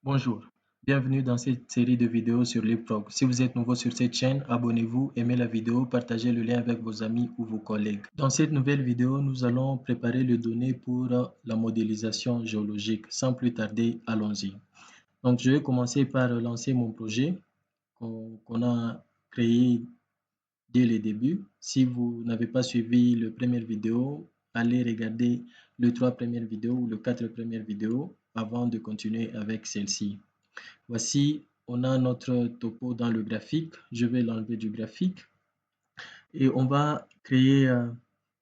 Bonjour, bienvenue dans cette série de vidéos sur LeapFrog. Si vous êtes nouveau sur cette chaîne, abonnez-vous, aimez la vidéo, partagez le lien avec vos amis ou vos collègues. Dans cette nouvelle vidéo, nous allons préparer les données pour la modélisation géologique. Sans plus tarder, allons-y. Donc, je vais commencer par lancer mon projet qu'on a créé dès le début. Si vous n'avez pas suivi la première vidéo, allez regarder les 3 premières vidéos ou les 4 premières vidéos avant de continuer avec celle-ci. Voici, on a notre topo dans le graphique. Je vais l'enlever du graphique et on va créer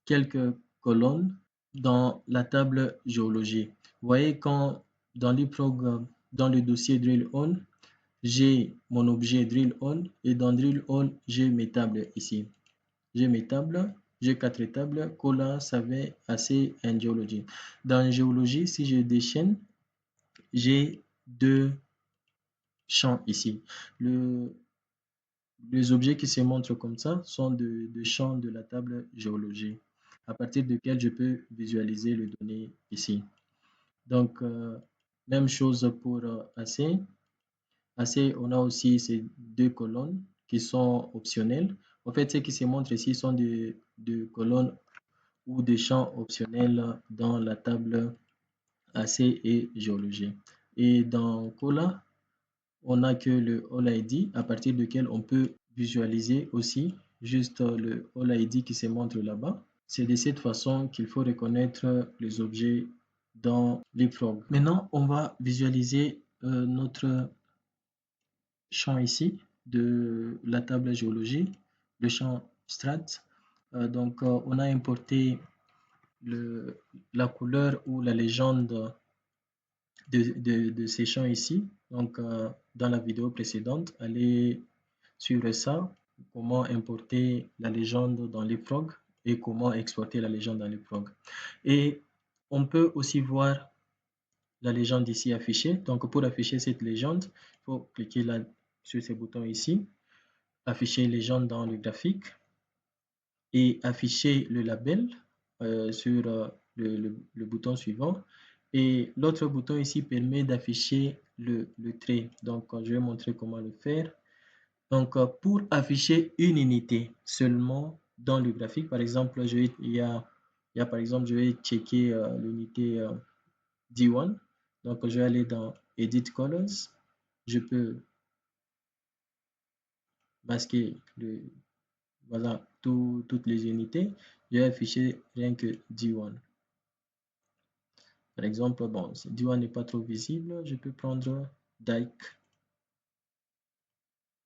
quelques colonnes dans la table géologie. Vous voyez quand dans l'IPROG, dans le dossier drill on, j'ai mon objet drill on et dans drill on, j'ai mes tables ici. J'ai mes tables, j'ai 4 tables, Cola, Savait, AC et Geology. Dans géologie, si je déchaîne, j'ai 2 champs ici. Les objets qui se montrent comme ça sont de champs de la table géologie, à partir duquel je peux visualiser les données ici. Donc, même chose pour AC. AC, on a aussi ces 2 colonnes qui sont optionnelles. En fait, ce qui se montre ici sont de colonnes ou des champs optionnels dans la table AC et géologie. Et dans Cola, on n'a que le All ID à partir duquel on peut visualiser aussi juste le All ID qui se montre là-bas. C'est de cette façon qu'il faut reconnaître les objets dans LeapFrog. Maintenant, on va visualiser notre champ ici de la table géologie, le champ strat. Donc, on a importé la couleur ou la légende de ces champs ici. Donc, dans la vidéo précédente, allez suivre ça, comment importer la légende dans LeapFrog et comment exporter la légende dans LeapFrog. Et on peut aussi voir la légende ici affichée. Donc, pour afficher cette légende, il faut cliquer là sur ce bouton ici, afficher légende dans le graphique et afficher le label sur le bouton suivant. Et l'autre bouton ici permet d'afficher le trait. Donc, je vais montrer comment le faire. Donc, pour afficher une unité seulement dans le graphique, par exemple, par exemple, je vais checker l'unité D1. Donc, je vais aller dans Edit Colors. Je peux masquer voilà, toutes les unités. Je vais afficher rien que D1. Par exemple, bon, si D1 n'est pas trop visible, je peux prendre Dike.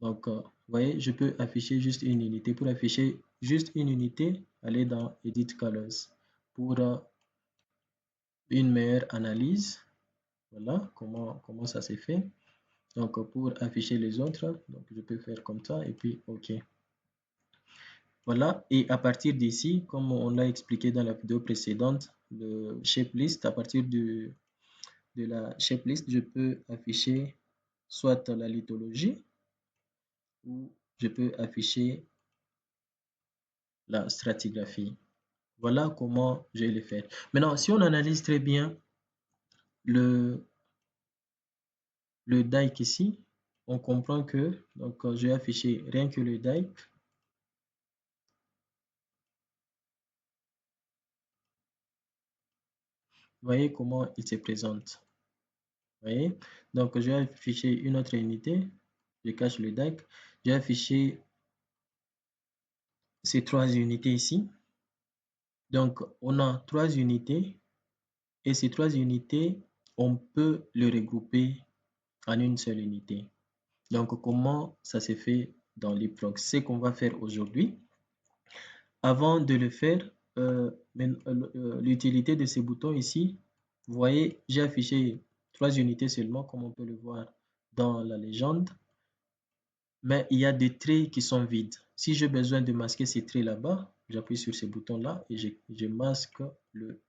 Donc, vous voyez, je peux afficher juste une unité. Pour afficher juste une unité, allez dans Edit Colors. Pour une meilleure analyse, voilà comment ça s'est fait. Donc, pour afficher les autres, donc je peux faire comme ça et puis OK. Voilà, et à partir d'ici, comme on l'a expliqué dans la vidéo précédente, le shape list, à partir de la shape list, je peux afficher soit la lithologie ou je peux afficher la stratigraphie. Voilà comment je vais le faire. Maintenant, si on analyse très bien le dike ici, on comprend que, donc je vais afficher rien que le dike. Voyez comment il se présente. Voyez? Donc, je vais afficher une autre unité. Je cache le dike. Je vais afficher ces 3 unités ici. Donc, on a 3 unités et ces 3 unités, on peut les regrouper en une seule unité. Donc, comment ça se fait dans LeapFrog? C'est ce qu'on va faire aujourd'hui. Avant de le faire, l'utilité de ces boutons ici, vous voyez, j'ai affiché 3 unités seulement, comme on peut le voir dans la légende. Mais il y a des traits qui sont vides. Si j'ai besoin de masquer ces traits là-bas, j'appuie sur ce bouton-là et je masque le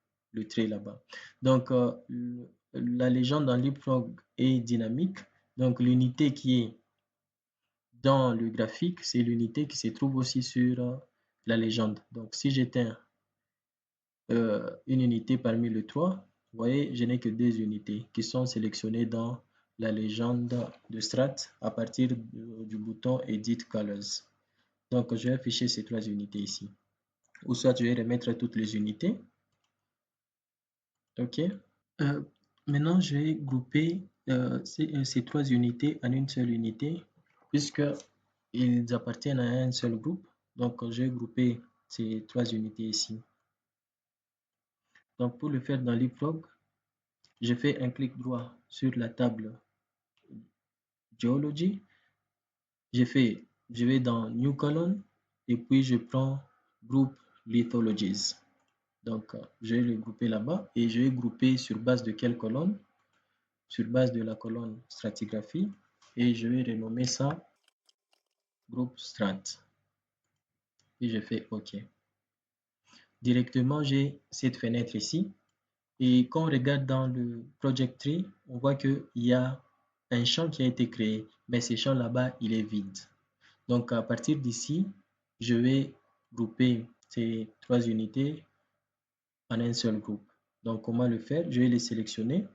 trait là-bas. Donc, la légende dans LeapFrog est dynamique. Donc, l'unité qui est dans le graphique, c'est l'unité qui se trouve aussi sur la légende. Donc, si j'éteins une unité parmi les 3, vous voyez, je n'ai que 2 unités qui sont sélectionnées dans la légende de Strat à partir du bouton Edit Colors. Donc, je vais afficher ces trois unités ici. Ou soit je vais remettre toutes les unités. OK. Maintenant, je vais grouper ces trois unités en une seule unité puisqu'ils appartiennent à un seul groupe. Donc, je vais grouper ces trois unités ici. Donc, pour le faire dans Leapfrog, je fais un clic droit sur la table Geology. Je vais dans New Column et puis je prends Group Lithologies. Donc, je vais le grouper là-bas et je vais grouper sur base de quelle colonne? Sur base de la colonne stratigraphie et je vais renommer ça Group Strat. Et je fais OK. Directement, j'ai cette fenêtre ici. Et quand on regarde dans le Project Tree, on voit qu'il y a un champ qui a été créé, mais ce champ là-bas, il est vide. Donc, à partir d'ici, je vais grouper ces trois unités en un seul groupe. Donc, comment le faire? Je vais les sélectionner.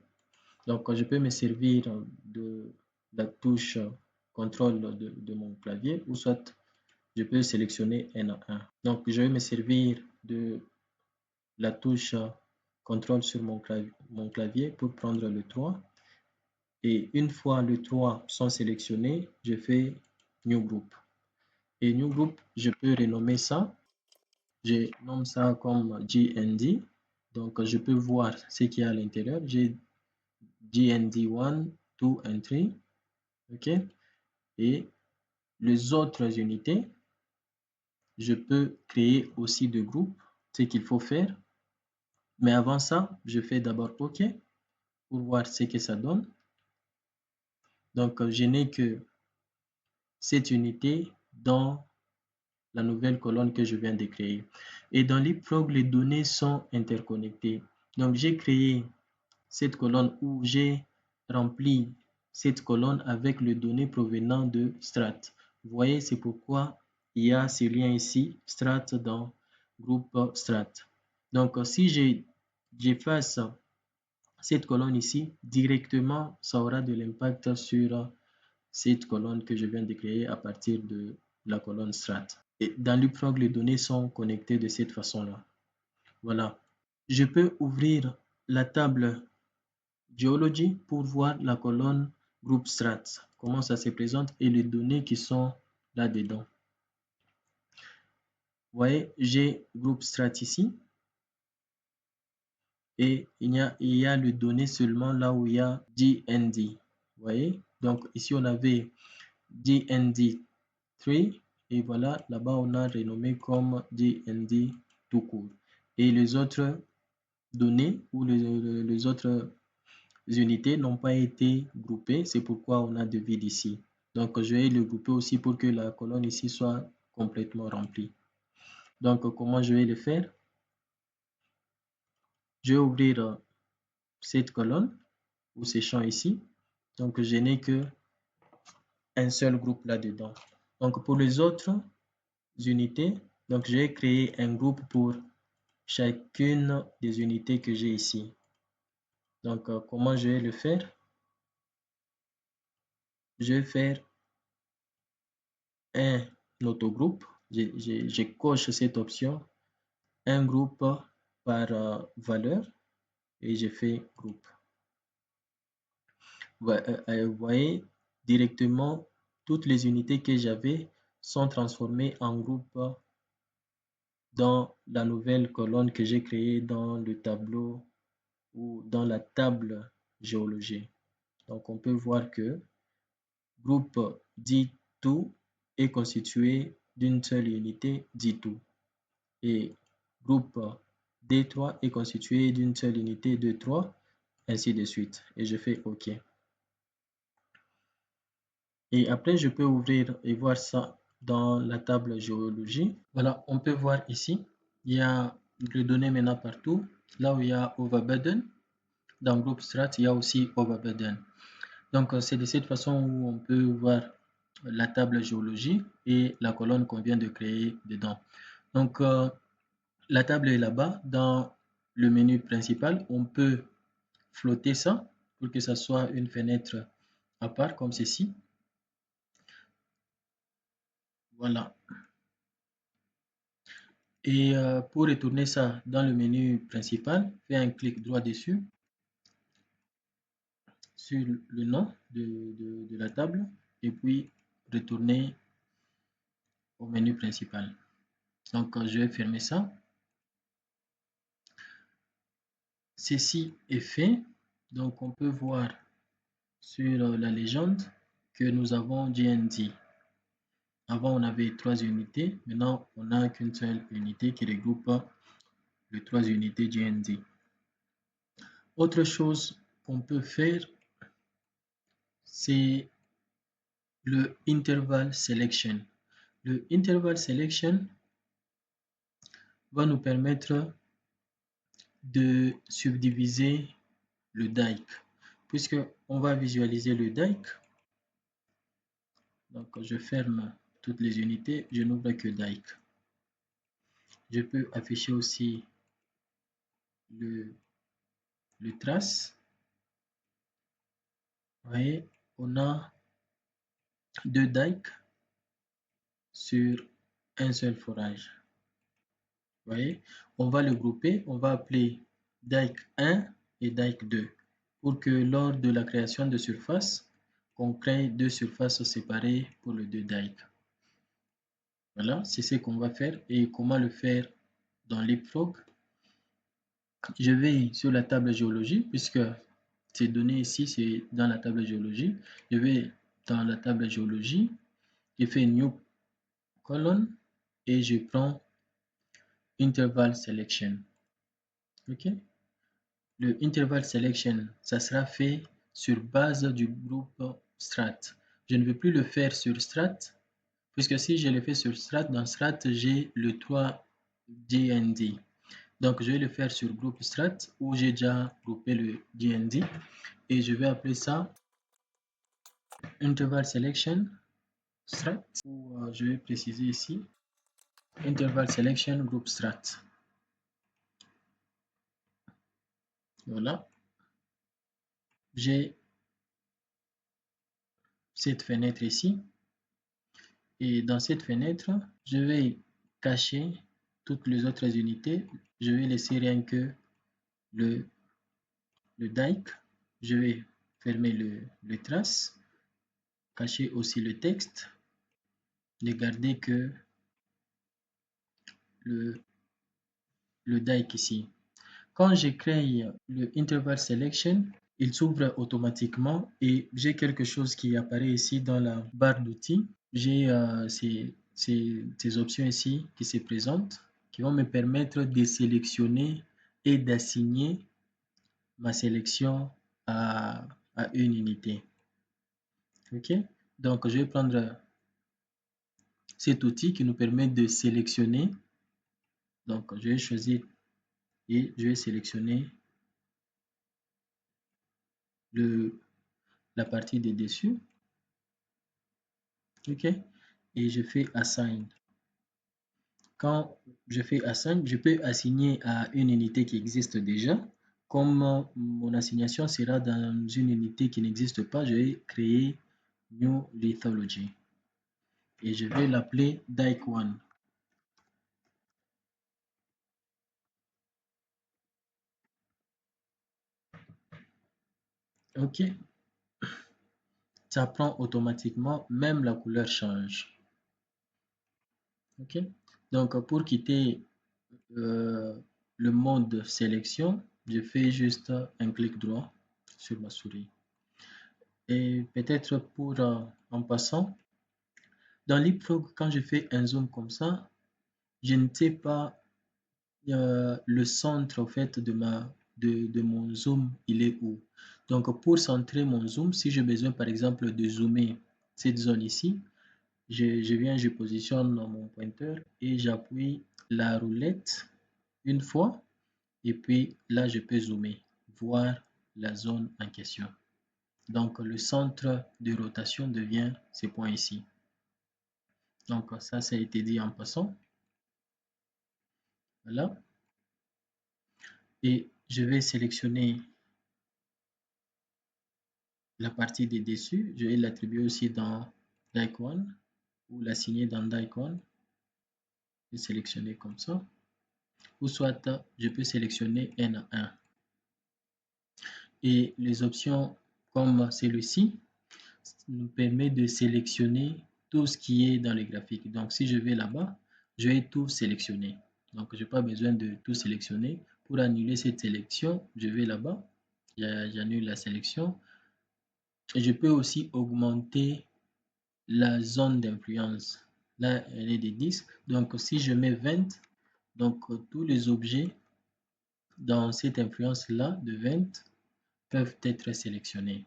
Donc, je peux me servir de la touche contrôle de mon clavier ou soit je peux sélectionner un à un. Donc, je vais me servir de la touche contrôle sur mon clavier pour prendre le 3. Et une fois les 3 sont sélectionnés, je fais New Group. Et New Group, je peux renommer ça. Je nomme ça comme GND. Donc, je peux voir ce qu'il y a à l'intérieur. J'ai GND 1, 2 et 3. OK. Et les autres unités, je peux créer aussi des groupes, ce qu'il faut faire. Mais avant ça, je fais d'abord OK pour voir ce que ça donne. Donc, je n'ai que cette unité dans la nouvelle colonne que je viens de créer. Et dans Leapfrog, les données sont interconnectées. Donc, j'ai créé cette colonne où j'ai rempli cette colonne avec les données provenant de Strat. Vous voyez, c'est pourquoi il y a ce lien ici, Strat dans groupe Strat. Donc, si j'efface cette colonne ici, directement, ça aura de l'impact sur cette colonne que je viens de créer à partir de la colonne Strat. Et dans Leapfrog, les données sont connectées de cette façon-là. Voilà. Je peux ouvrir la table Geology pour voir la colonne Group Strat, comment ça se présente et les données qui sont là-dedans. Vous voyez, j'ai Group Strat ici et il y a le données seulement là où il y a GND. Vous voyez, donc ici on avait GND3 et voilà, là-bas on a renommé comme GND tout court. Et les autres données ou les autres unités n'ont pas été groupées, c'est pourquoi on a de vide ici. Donc je vais le grouper aussi pour que la colonne ici soit complètement remplie. Donc comment je vais le faire? Je vais ouvrir cette colonne ou ces champs ici. Donc je n'ai que un seul groupe là-dedans. Donc pour les autres unités, donc je vais créer un groupe pour chacune des unités que j'ai ici. Donc comment je vais le faire? Je vais faire un autogroupe. Je coche cette option, un groupe par valeur et je fais groupe. Vous voyez, directement, toutes les unités que j'avais sont transformées en groupe dans la nouvelle colonne que j'ai créée dans le tableau ou dans la table géologie. Donc, on peut voir que groupe dit tout est constitué d'une seule unité dit tout. Et groupe D3 est constitué d'une seule unité D3, ainsi de suite. Et je fais OK. Et après, je peux ouvrir et voir ça dans la table géologie. Voilà, on peut voir ici, il y a les données maintenant partout. Là où il y a Overburden, dans groupe Strat, il y a aussi Overburden. Donc, c'est de cette façon où on peut voir la table géologie et la colonne qu'on vient de créer dedans. Donc, la table est là-bas. Dans le menu principal, on peut flotter ça pour que ça soit une fenêtre à part comme ceci. Voilà. Et pour retourner ça dans le menu principal, fais un clic droit dessus sur le nom de la table et puis retourner au menu principal. Donc, je vais fermer ça. Ceci est fait. Donc, on peut voir sur la légende que nous avons GND. Avant, on avait 3 unités. Maintenant, on n'a qu'une seule unité qui regroupe les 3 unités GND. Autre chose qu'on peut faire, c'est le interval selection. Le interval selection va nous permettre de subdiviser le DIC. Puisque on va visualiser le DIC, donc je ferme toutes les unités, je n'ouvre que DIC. Je peux afficher aussi le trace. Vous voyez, on a 2 DIC sur un seul forage. Vous voyez, on va le grouper, on va appeler DIC 1 et DIC 2 pour que lors de la création de surface, on crée 2 surfaces séparées pour le 2 DIC. Voilà, c'est ce qu'on va faire. Et comment le faire dans Leapfrog? Je vais sur la table géologie, puisque ces données ici, c'est dans la table géologie. Je vais dans la table géologie, je fais New Column et je prends Interval Selection. OK? Le Interval Selection, ça sera fait sur base du groupe Strat. Je ne veux plus le faire sur Strat, puisque si je le fais sur Strat, dans Strat, j'ai le 3 GND. Donc, je vais le faire sur groupe Strat où j'ai déjà groupé le GND et je vais appeler ça Interval Selection Strat ou je vais préciser ici Interval Selection Group Strat. Voilà. J'ai cette fenêtre ici et dans cette fenêtre, je vais cacher toutes les autres unités. Je vais laisser rien que le DIC. Je vais fermer le trace, cacher aussi le texte, ne garder que le DIC ici. Quand je crée le Interval Selection, il s'ouvre automatiquement et j'ai quelque chose qui apparaît ici dans la barre d'outils. J'ai ces options ici qui se présentent, qui vont me permettre de sélectionner et d'assigner ma sélection à une unité. OK? Donc, je vais prendre cet outil qui nous permet de sélectionner. Donc, je vais choisir et je vais sélectionner la partie de dessus. OK? Et je fais Assign. Quand je fais Assign, je peux assigner à une unité qui existe déjà. Comme mon assignation sera dans une unité qui n'existe pas, je vais créer New Lithology. Et je vais l'appeler DIC1. OK? Ça prend automatiquement, même la couleur change. OK? Donc, pour quitter le mode sélection, je fais juste un clic droit sur ma souris. Et peut-être pour en passant, dans Leapfrog, quand je fais un zoom comme ça, je ne sais pas le centre en fait de mon zoom, il est où. Donc pour centrer mon zoom, si j'ai besoin par exemple de zoomer cette zone ici, je viens, je positionne mon pointeur et j'appuie la roulette une fois et puis là je peux zoomer, voir la zone en question. Donc le centre de rotation devient ces points ici. Donc ça a été dit en passant. Voilà. Et je vais sélectionner la partie des dessus, je vais l'attribuer aussi dans Dike1 ou l'assigner dans Dike1. Je vais sélectionner comme ça. Ou soit je peux sélectionner N1. Et les options comme celui-ci nous permet de sélectionner tout ce qui est dans le graphique. Donc si je vais là-bas, je vais tout sélectionner. Donc je n'ai pas besoin de tout sélectionner. Pour annuler cette sélection, je vais là-bas, j'annule la sélection. Et je peux aussi augmenter la zone d'influence. Là, elle est de 10. Donc si je mets 20, donc tous les objets dans cette influence-là de 20 peuvent être sélectionnés.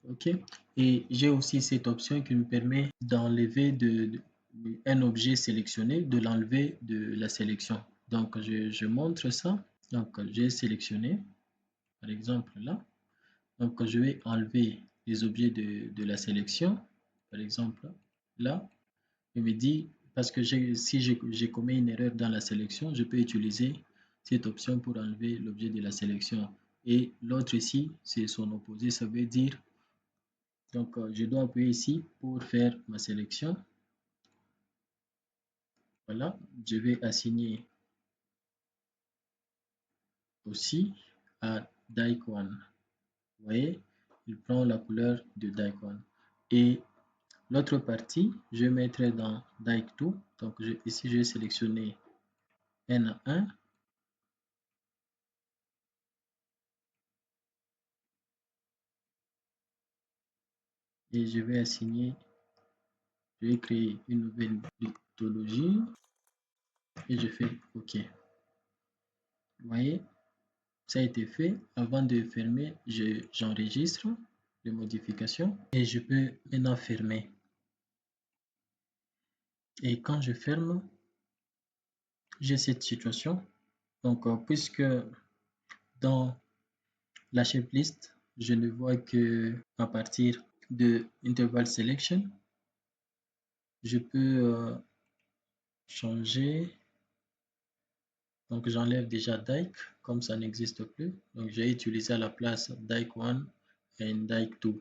OK. Et j'ai aussi cette option qui me permet d'enlever un objet sélectionné, de l'enlever de la sélection. Donc, je montre ça. Donc, j'ai sélectionné, par exemple là. Donc, je vais enlever les objets de la sélection. Par exemple, là, il me dit, parce que si j'ai commis une erreur dans la sélection, je peux utiliser cette option pour enlever l'objet de la sélection. Et l'autre ici, c'est son opposé, ça veut dire, donc je dois appuyer ici pour faire ma sélection. Voilà, je vais assigner aussi à Dike1. Vous voyez, il prend la couleur de Dike1. Et l'autre partie, je vais mettre dans Dike2. Donc ici, je vais sélectionner N1. Et je vais assigner, je vais créer une nouvelle mythologie et je fais OK. Vous voyez, ça a été fait. Avant de fermer, j'enregistre les modifications et je peux maintenant fermer. Et quand je ferme, j'ai cette situation. Donc, puisque dans la checklist, je ne vois que à partir de interval selection, je peux changer. Donc, j'enlève déjà Dike, comme ça n'existe plus. Donc, j'ai utilisé à la place Dike1 et Dike2.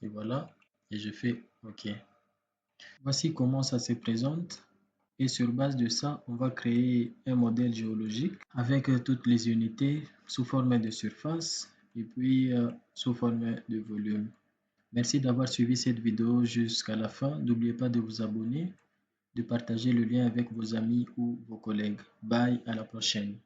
Et voilà, et je fais OK. Voici comment ça se présente. Et sur base de ça, on va créer un modèle géologique avec toutes les unités sous forme de surface et puis sous forme de volume. Merci d'avoir suivi cette vidéo jusqu'à la fin. N'oubliez pas de vous abonner, de partager le lien avec vos amis ou vos collègues. Bye, à la prochaine.